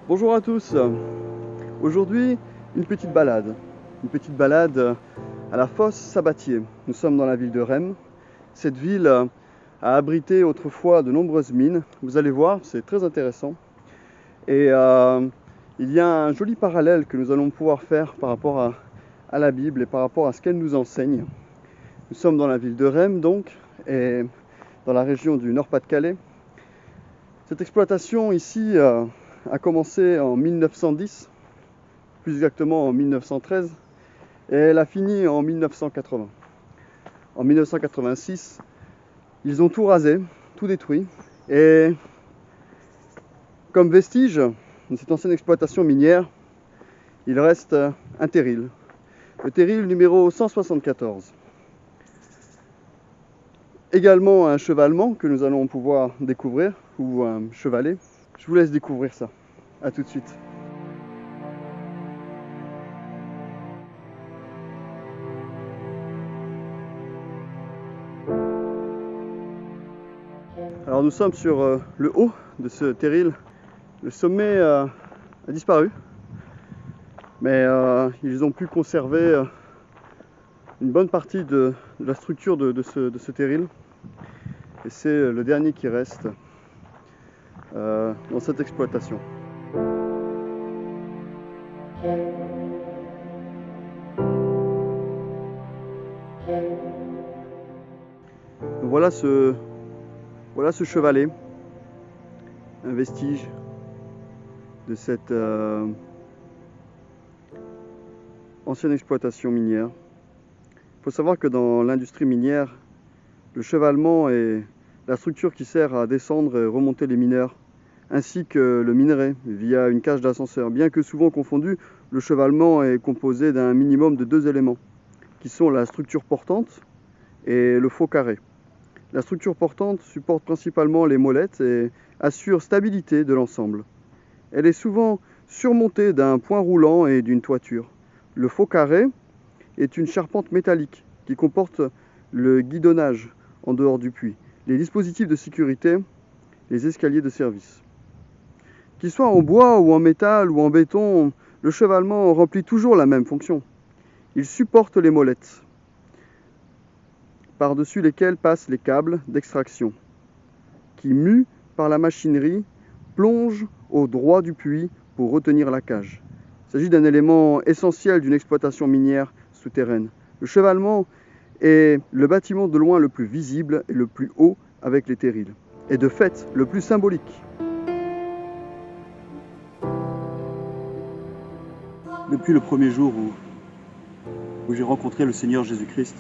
Bonjour à tous. Aujourd'hui, une petite balade à la fosse Sabatier. Nous sommes dans la ville de Rheims. Cette ville a abrité autrefois de nombreuses mines. Vous allez voir, c'est très intéressant. Et il y a un joli parallèle que nous allons pouvoir faire par rapport à la Bible et par rapport à ce qu'elle nous enseigne. Nous sommes dans la ville de Rheims donc, et dans la région du Nord-Pas-de-Calais. Cette exploitation ici a commencé en 1910, plus exactement en 1913, et elle a fini en 1980. En 1986, ils ont tout rasé, tout détruit, et comme vestige de cette ancienne exploitation minière, il reste un terril, le terril numéro 174. Également un chevalement que nous allons pouvoir découvrir, ou un chevalet. Je vous laisse découvrir ça. A tout de suite. Alors nous sommes sur le haut de ce terril. Le sommet a disparu, mais ils ont pu conserver une bonne partie de la structure de ce terril. Et c'est le dernier qui reste dans cette exploitation. Voilà ce chevalet, un vestige de cette ancienne exploitation minière. Il faut savoir que dans l'industrie minière, le chevalement est la structure qui sert à descendre et remonter les mineurs, ainsi que le minerai via une cage d'ascenseur. Bien que souvent confondu, le chevalement est composé d'un minimum de 2 éléments, qui sont la structure portante et le faux carré. La structure portante supporte principalement les molettes et assure stabilité de l'ensemble. Elle est souvent surmontée d'un point roulant et d'une toiture. Le faux carré est une charpente métallique qui comporte le guidonnage en dehors du puits, les dispositifs de sécurité, les escaliers de service. Qu'il soit en bois ou en métal ou en béton, le chevalement remplit toujours la même fonction. Il supporte les molettes, par-dessus lesquelles passent les câbles d'extraction, qui, mus par la machinerie, plongent au droit du puits pour retenir la cage. Il s'agit d'un élément essentiel d'une exploitation minière souterraine. Le chevalement est le bâtiment de loin le plus visible et le plus haut avec les terrils, et de fait le plus symbolique. Depuis le premier jour où j'ai rencontré le Seigneur Jésus-Christ,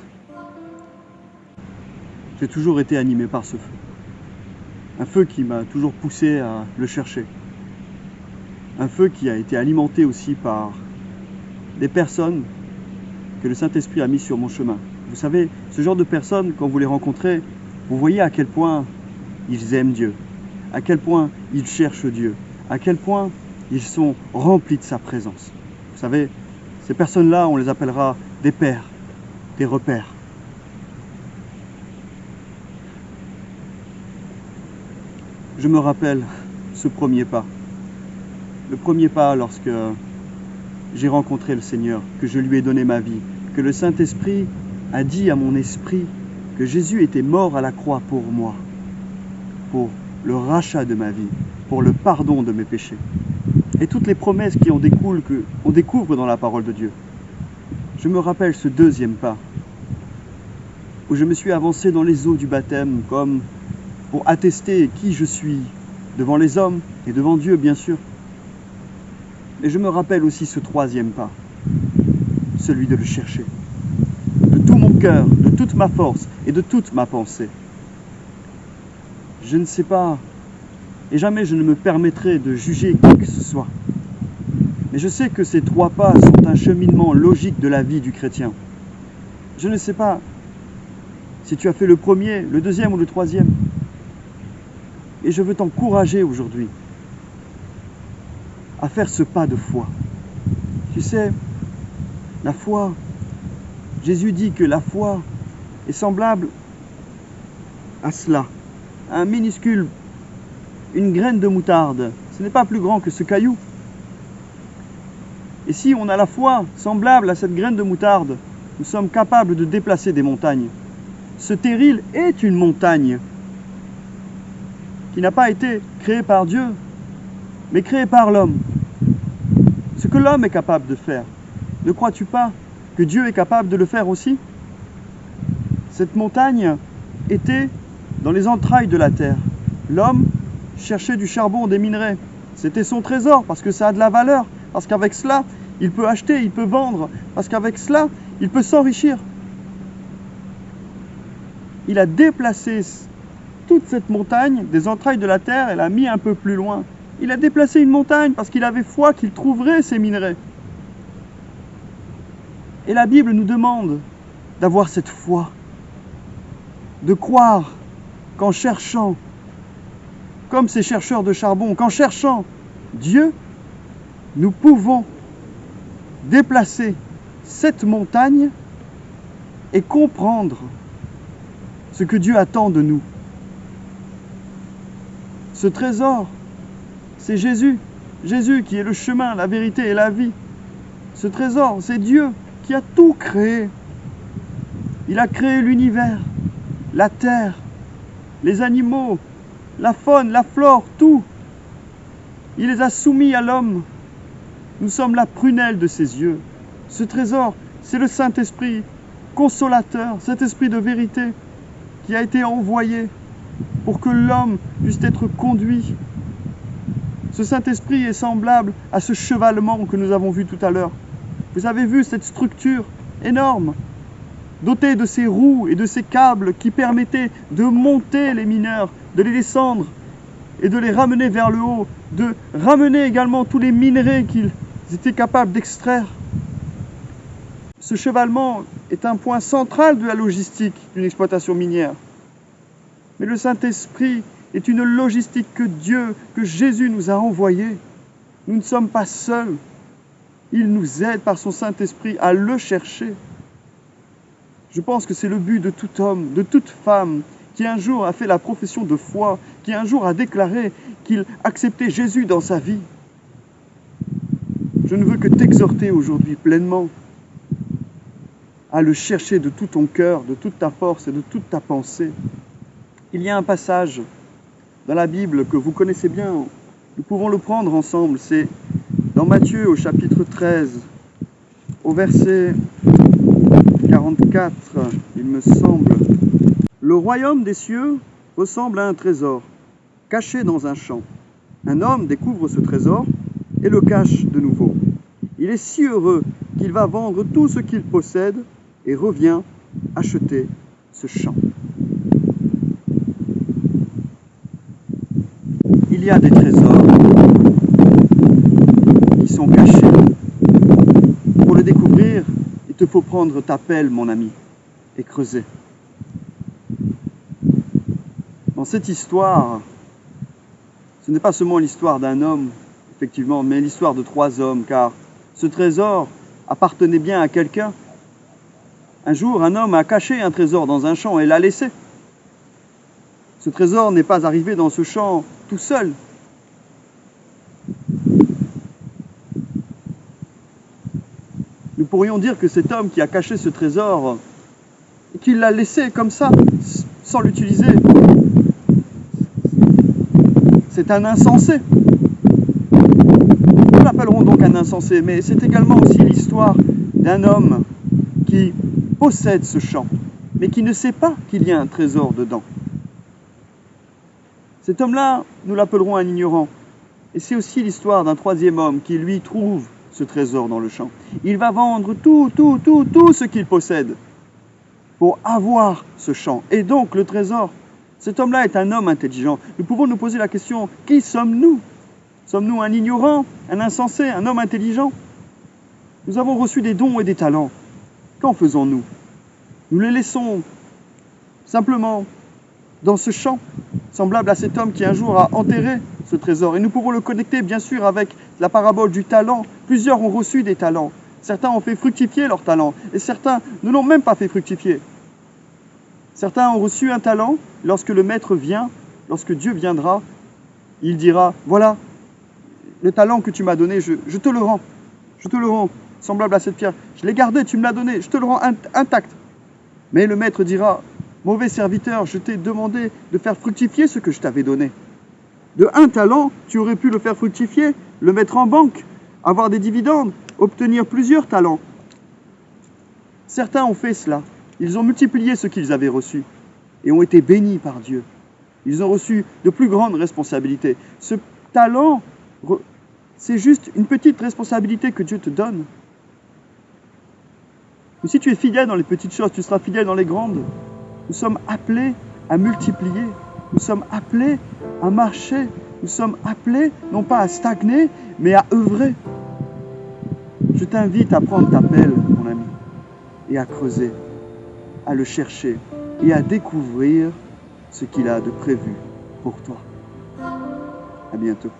j'ai toujours été animé par ce feu. Un feu qui m'a toujours poussé à le chercher. Un feu qui a été alimenté aussi par des personnes que le Saint-Esprit a mis sur mon chemin. Vous savez, ce genre de personnes, quand vous les rencontrez, vous voyez à quel point ils aiment Dieu, à quel point ils cherchent Dieu, à quel point ils sont remplis de sa présence. Vous savez, ces personnes-là, on les appellera des pères, des repères. Je me rappelle ce premier pas. Le premier pas lorsque j'ai rencontré le Seigneur, que je lui ai donné ma vie, que le Saint-Esprit a dit à mon esprit que Jésus était mort à la croix pour moi, pour le rachat de ma vie, pour le pardon de mes péchés. Et toutes les promesses qui en découlent, qu'on découvre dans la parole de Dieu. Je me rappelle ce deuxième pas, où je me suis avancé dans les eaux du baptême, comme pour attester qui je suis, devant les hommes et devant Dieu, bien sûr. Et je me rappelle aussi ce troisième pas, celui de le chercher, de tout mon cœur, de toute ma force et de toute ma pensée. Je ne sais pas, et jamais je ne me permettrai de juger qui que ce soit. Mais je sais que ces 3 pas sont un cheminement logique de la vie du chrétien. Je ne sais pas si tu as fait le premier, le deuxième ou le troisième. Et je veux t'encourager aujourd'hui à faire ce pas de foi. Tu sais, la foi, Jésus dit que la foi est semblable à cela, à un minuscule, une graine de moutarde. Ce n'est pas plus grand que ce caillou. Et si on a la foi semblable à cette graine de moutarde, nous sommes capables de déplacer des montagnes. Ce terril est une montagne qui n'a pas été créée par Dieu, mais créée par l'homme. Ce que l'homme est capable de faire, ne crois-tu pas que Dieu est capable de le faire aussi? Cette montagne était dans les entrailles de la terre. L'homme cherchait du charbon, des minerais. C'était son trésor parce que ça a de la valeur, parce qu'avec cela, il peut acheter, il peut vendre, parce qu'avec cela, il peut s'enrichir. Il a déplacé toute cette montagne des entrailles de la terre et l'a mis un peu plus loin. Il a déplacé une montagne parce qu'il avait foi qu'il trouverait ces minerais. Et la Bible nous demande d'avoir cette foi, de croire qu'en cherchant, comme ces chercheurs de charbon, qu'en cherchant Dieu, nous pouvons déplacer cette montagne et comprendre ce que Dieu attend de nous. Ce trésor, c'est Jésus. Jésus qui est le chemin, la vérité et la vie. Ce trésor, c'est Dieu qui a tout créé. Il a créé l'univers, la terre, les animaux, la faune, la flore, tout. Il les a soumis à l'homme. Nous sommes la prunelle de ses yeux. Ce trésor, c'est le Saint-Esprit consolateur, cet esprit de vérité qui a été envoyé pour que l'homme puisse être conduit. Ce Saint-Esprit est semblable à ce chevalement que nous avons vu tout à l'heure. Vous avez vu cette structure énorme, dotée de ces roues et de ces câbles qui permettaient de monter les mineurs, de les descendre et de les ramener vers le haut, de ramener également tous les minerais qu'ils étaient capables d'extraire. Ce chevalement est un point central de la logistique d'une exploitation minière. Mais le Saint-Esprit est une logistique que Dieu, que Jésus nous a envoyée. Nous ne sommes pas seuls. Il nous aide par son Saint-Esprit à le chercher. Je pense que c'est le but de tout homme, de toute femme, qui un jour a fait la profession de foi, qui un jour a déclaré qu'il acceptait Jésus dans sa vie. Je ne veux que t'exhorter aujourd'hui pleinement à le chercher de tout ton cœur, de toute ta force et de toute ta pensée. Il y a un passage dans la Bible que vous connaissez bien, nous pouvons le prendre ensemble, c'est dans Matthieu au chapitre 13, au verset 44, il me semble. Le royaume des cieux ressemble à un trésor, caché dans un champ. Un homme découvre ce trésor et le cache de nouveau. Il est si heureux qu'il va vendre tout ce qu'il possède et revient acheter ce champ. Il y a des trésors qui sont cachés. Pour le découvrir, il te faut prendre ta pelle, mon ami, et creuser. Dans cette histoire, ce n'est pas seulement l'histoire d'un homme, effectivement, mais l'histoire de 3 hommes, car ce trésor appartenait bien à quelqu'un. Un jour, un homme a caché un trésor dans un champ et l'a laissé. Ce trésor n'est pas arrivé dans ce champ tout seul. Nous pourrions dire que cet homme qui a caché ce trésor, et qu'il l'a laissé comme ça, sans l'utiliser, c'est un insensé. Nous l'appellerons donc un insensé, mais c'est également aussi l'histoire d'un homme qui possède ce champ, mais qui ne sait pas qu'il y a un trésor dedans. Cet homme-là, nous l'appellerons un ignorant. Et c'est aussi l'histoire d'un 3e homme qui, lui, trouve ce trésor dans le champ. Il va vendre tout ce qu'il possède pour avoir ce champ. Et donc, le trésor. Cet homme-là est un homme intelligent. Nous pouvons nous poser la question, qui sommes-nous? Sommes-nous un ignorant, un insensé, un homme intelligent? Nous avons reçu des dons et des talents. Qu'en faisons-nous? Nous les laissons simplement dans ce champ, semblable à cet homme qui un jour a enterré ce trésor. Et nous pourrons le connecter bien sûr avec la parabole du talent. Plusieurs ont reçu des talents. Certains ont fait fructifier leurs talents et certains ne l'ont même pas fait fructifier. Certains ont reçu un talent. Lorsque le maître vient, lorsque Dieu viendra, il dira, voilà, le talent que tu m'as donné, je te le rends. Je te le rends, semblable à cette pierre. Je l'ai gardé, tu me l'as donné, je te le rends intact. Mais le maître dira, mauvais serviteur, je t'ai demandé de faire fructifier ce que je t'avais donné. De un talent, tu aurais pu le faire fructifier, le mettre en banque, avoir des dividendes, obtenir plusieurs talents. Certains ont fait cela. Ils ont multiplié ce qu'ils avaient reçu et ont été bénis par Dieu. Ils ont reçu de plus grandes responsabilités. Ce talent, c'est juste une petite responsabilité que Dieu te donne. Mais si tu es fidèle dans les petites choses, tu seras fidèle dans les grandes. Nous sommes appelés à multiplier. Nous sommes appelés à marcher. Nous sommes appelés non pas à stagner, mais à œuvrer. Je t'invite à prendre ta pelle, mon ami, et à creuser, à le chercher et à découvrir ce qu'il a de prévu pour toi. À bientôt.